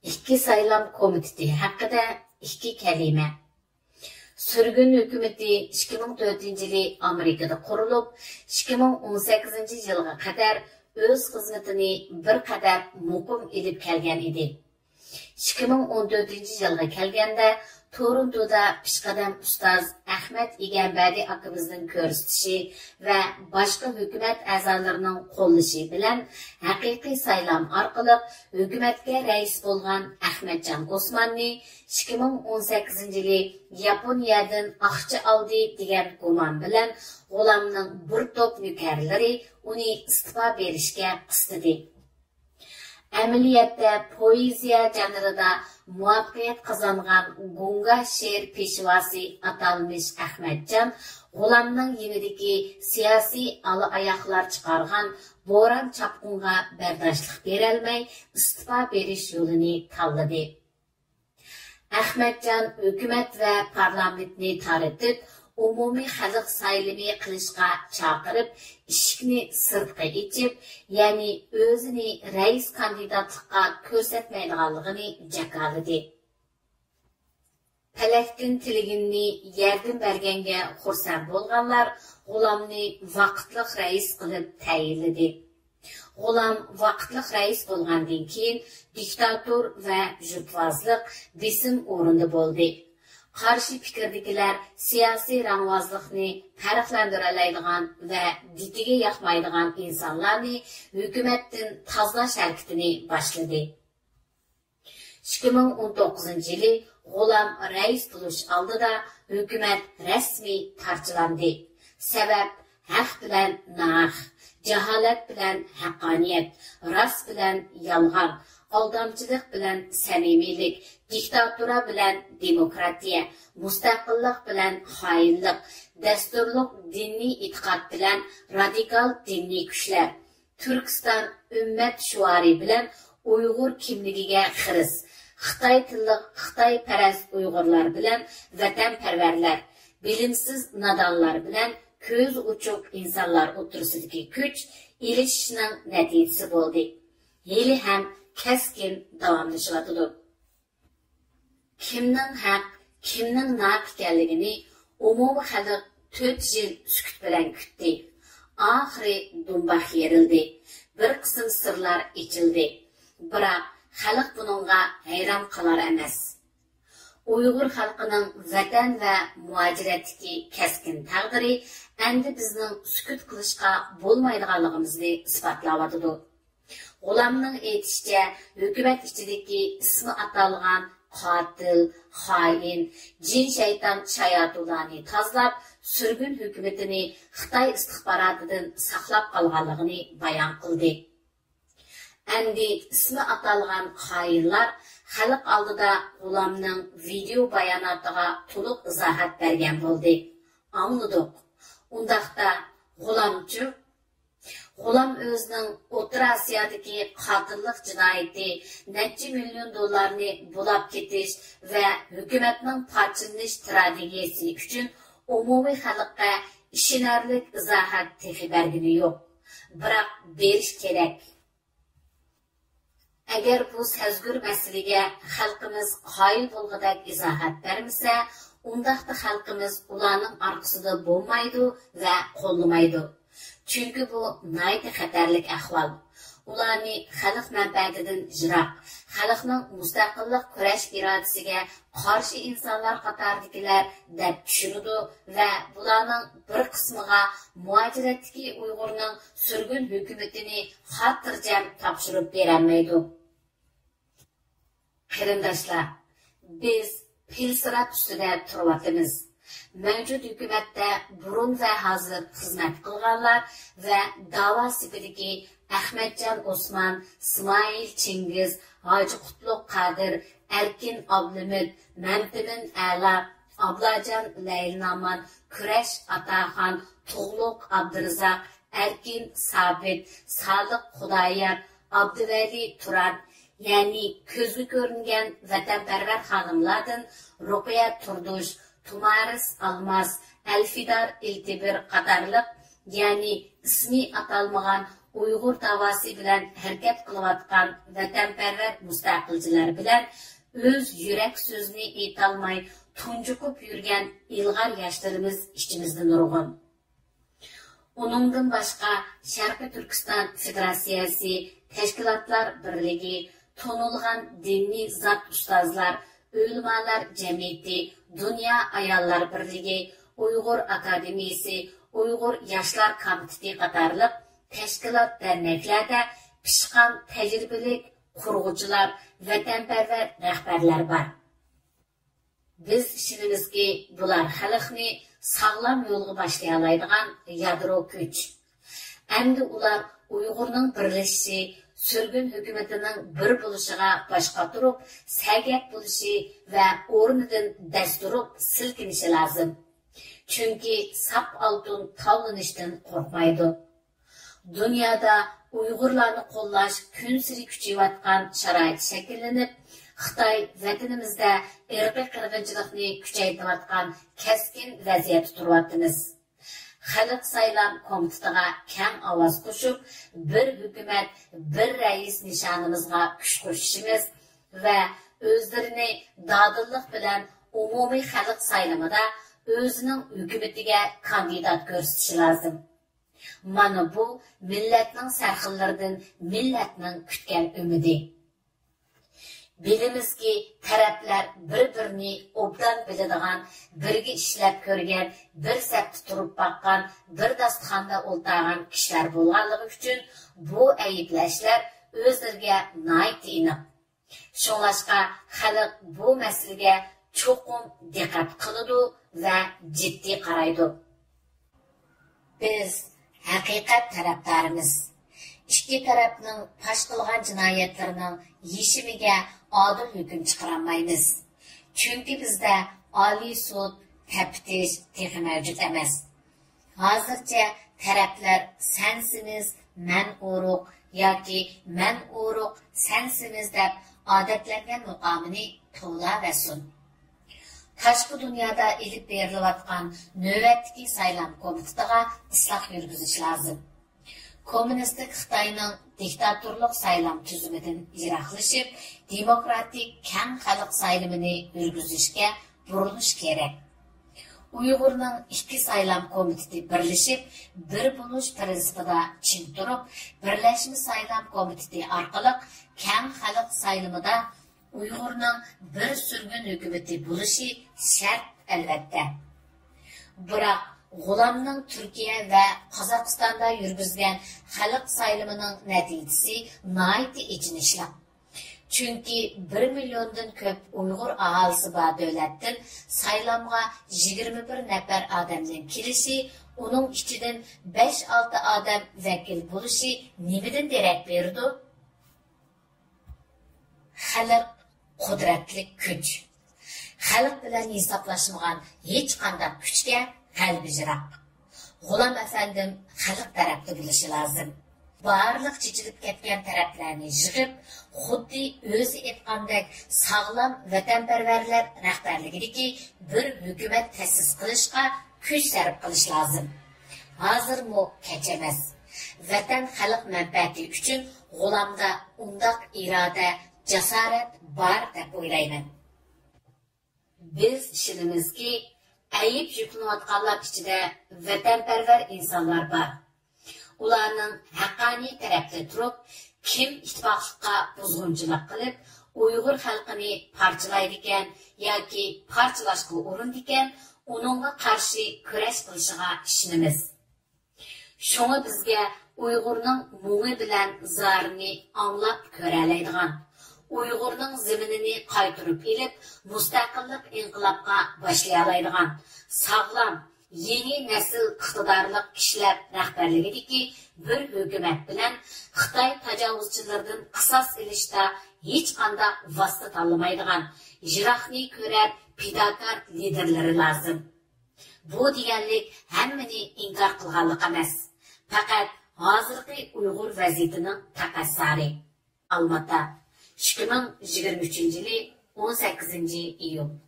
İki Saylam Komiteti haqida iki kelime. Sürgün hükümeti 2004-yili Amerikada kurulup, 2018 yılga kadar öz xizmetini bir kadar muqim ilip kelgen idi. 2014 yılga kelgende Toronto'da pişqadam ustaz Ahmet Egenberdi akımızın körüstüşü ve başka hükümet azalarının qo'llashi bilan haqiqiy saylam arqılık hükümetke reis bolgan Ahmetcan Osmanni 2018 yılı Yaponiyadan aqçı aldı degan guman bilan g'ulamning bir top nökerleri uni istifa berishga qistidi. Ameliyatda poeziya janrida muvaffaqiyat qozongan Gunga she'r peshvasi atalmış Ahmetcan g'ulamning yinidagi siyosiy oyoqlar chiqargan bo'ron chapqunga bardoshlik berolmay istifa berish yo'lini tanladi. Ahmetcan hukumat va parlamentni taratib umumiy xalq saylimi qilishga chaqirib, ishikni sirtqa ichib, ya'ni o'zini rais kandidatlikka ko'rsatmaydiganligini jakaladi. Palakdin tiligini yardım berganga xursand bo'lganlar g'ulamni vaqtliq rais qilib tayinladi. G'ulam vaqtliq rais bo'lgandan keyin diktator va jutvozlik besim o'rinda bo'ldi. Qarshi fikrdagilar siyosiy rangvozlikni farqlantiroladigan va ditiga yoqmaydigan insonlarni hukumatdan tozalash harakatini boshladi. 2019 yili g'ulam rais bo'lish oldida hukumat rasmiy parchalandi. Sabab haq bilan naq, jaholat bilan haqqoniyat, rost bilan yolg'on, aldamchilik bilan samimiylik, diktatura bilan demokratiya, mustaqillik bilan xoinlik, dasturliq diniy e'tiqod bilan radikal diniy kuchlar, Turkiston ummat shuari bilan Uyg'ur kimligiga xiris, Xitoy tillik Xitoy parast Uyg'urlar bilan vatanparvarlar, bilimsiz nadonlar bilan ko'z uchuq insonlar o'tirsidagi kuch ilishishning natijasi bo'ldi. Hali ham keskin davomlashyotidi. Kimning haq, kimning naq ekanligini umumiy xalq 4 yil sukut bilan kutdi. Oxiri dumbax yerildi. Bir qism sirlar ichildi. Biroq xalq buningga hayron qolar emas. Uyg'ur xalqining vatan va muajiratdagi keskin taqdiri endi bizning sukut qilishga bo'lmaydiganligimizni isbotlayotidi. G'ulamning aytishicha, hukumat ichidagi ismi atalgan qotil, xoin, jin shayton shayotullarni tozalab, surgun hukumatini Xitoy istixborotidan saqlab qolganligini bayon qildi. Endi ismi atalgan xoinlar xalq oldida g'ulamning video bayonotiga to'liq izohat bergan bo'ldi. Anladik. Undaqda g'ulamchi G'ulam o'zining O'rta Osiyodagi qotillik jinoyati, necha million dollarni bulab ketish va hukumatning parchalanish strategiyasi uchun umumiy xalqqa ishonarli izohat tefi bergani yo'q. Biroq berish kerak. Agar bu sazgur masalaga xalqimiz qoyil bo'lg'udak izohat bermasa, undaqda xalqimiz ularning orqasida bo'lmaydi va qo'llamaydi. Çünkü bu nayta xatarlik ahval. Ularni xalq manfaatidan jiroq, xalqning mustaqillik kurash irodasiga qarshi insonlar qatoridagilar deb tushunadi va bularning bir qismiga muajiratdagi Uyg'urning surgun hukumatini xotirjam topshirib berolmaydi. Qarindoshlar, biz pilsirat ustida turyapmiz. Mevcut hükümette burun ve hazır hizmet kılganlar ve dava sipideki Ahmetcan Osman, İsmail Çingiz, Hacı Kutluk Kadir, Erkin Ablimid, Memtimin Ala, Ablacan Leylnaman, Küreş Atahan, Tuğluk Abdırızak, Erkin Sabit, Sadık Kudayar, Abdüveli Turan, yani közü görüngen vatanperver hanımlardan Rukiye Turduş, Tumaris Almas, Elfidar İltibir qatarlıq, yani ismi atalmagan Uyghur davası bilan harakat qilayotgan vatanparvar mustaqilchilar bilan o'z yurak so'zini aytolmay tunjuqib yurgan ilg'or yoshlarimiz ichimizda nurg'un. Uningdan boshqa Sharqiy Turkiston Federatsiyasi, tashkilotlar birligi, tonilgan diniy zot ustozlar, ulamolar jamiyati, dunyo ayollar birligi, Uyg'ur akademiyasi, Uyg'ur yoshlar komiteti qatorliq tashkilot derneklarda pishqan tajribalik qurg'uvchilar, vatanparvar rahbarlar bor. Biz ishimizki, bular xalqni sağlam yo'lga boshlay oladigan yadro kuch. Endi ular Uyg'urning birlashishi, sürgün hukumatining bir bo'lishiga boshqa turib, sagak bo'lishi va o'rnidan dasturib silkinishi lozim. Chunki sap oltin tavlanishdan qo'rqmaydi. Dunyoda Uyg'urlarni qo'llash kun sari kuchayotgan sharoit shakllanib, Xitoy vatanimizda irqiy qirg'inchilikni kuchaytirayotgan keskin vaziyatda turyapmiz. Xalq saylam komitetiga keng ovoz qo'shib, bir hukumat, bir rais nishonimizga kuch qo'shishimiz va o'zlarini dadillik bilan umumiy xalq saylamida o'zining hukumatiga kandidat ko'rsatishi lozim. Mana bu millatning sarxillaridan millatning kutgan umidi. Bilimizki taraflar bir-birini obdan biladigan, birga ishlab ko'rgan, bir safda turib baqqan, bir dasturxonda o'ltirgan kishilar bo'lganligi uchun bu ayblashlar o'zlariga nihoyat aniq. Shunlashqa xalq bu masalaga cho'qim diqqat qiladi va jiddiy qaraydi. Biz haqiqat tarafdorimiz. İki tarafning fosh qilgan jinoyatlarining yeshimiga adil hukm chiqarolmaymiz. Chunki bizda oliy sud, taftish texi mavjud emas. Hozircha taraflar sensimiz, men uruq yoki men uruq, sensimiz deb odatlangan muqomini to'lavesin. Tashqi dunyoda ilib berilayotgan navbatdagi saylam komitetiga isloh yurgizish lozim. Kommunistik Xitoyning diktatorlik saylam tuzumidan yiroqlashib, demokratik keng xalq saylamini yurgizishga burilish kerak. Uyg'urning ikki saylam komiteti birlashib, bir bo'lish prinsipida chin turib, birlashma saylam komiteti orqali keng xalq saylamida Uyg'urning bir surgun hukumati bo'lishi shart albatta. Biroq G'ulamning Turkiya va Qozog'istonda yurgizgan xalq saylamining natijasi nihoyat ichinishli. Chunki 1 milliondan ko'p Uyg'ur aholisi bor davlatdan saylamga 21 nafar odamning kelishi, uning ichidan 5-6 odam vakil bo'lishi nimadan darak berdi? Xalq qudratli kuch. Xalq bilan hisoblashmagan hech qanday kuchga qalbi jiroq. G'ulam afandim xalq tarafda bo'lishi lozim. Barliq chechilib ketgan taraflarni yig'ib, xuddi o'zi aytgandek sog'lom vatanparvarlar rahbarligidagi bir hukumat ta'sis qilishga kuch sarf qilish lozim. Hozir mu kech emas. Vatan xalq manfaati uchun G'ulamda undaq iroda, jasorat bor deb o'ylayman. Biz ishimizki ayib yuklanayotganlar ichida vatanparvar insonlar bor. Ularning haqqoniy tarafda turib, kim ittifoqlikqa buzg'unchilik qilib, Uyg'ur xalqini parchalaydi ekan yoki parchalashga urinadi ekan, uningga qarshi kurash qilishiga ishonamiz. Shunga bizga Uyg'urning mu'mi bilan zarini anglab ko'ra oladigan, Uyg'urning zaminini qaytirib elib, mustaqillik inqilobga boshlay oladigan, sog'lom, yeni nesil iqtidorli kishilar rahbarligidagi bir hukumat bilan Xitoy tajovuzchilaridan qisos ilishda hech qanday vosita tanlamaydigan, yiroqni ko'rar pidokor liderlari lozim. Bu deganlik hammani inkor qilganlik emas. Faqat hozirgi Uyg'ur vaziyatining taqassari. Almata 2023 yili 18 iyun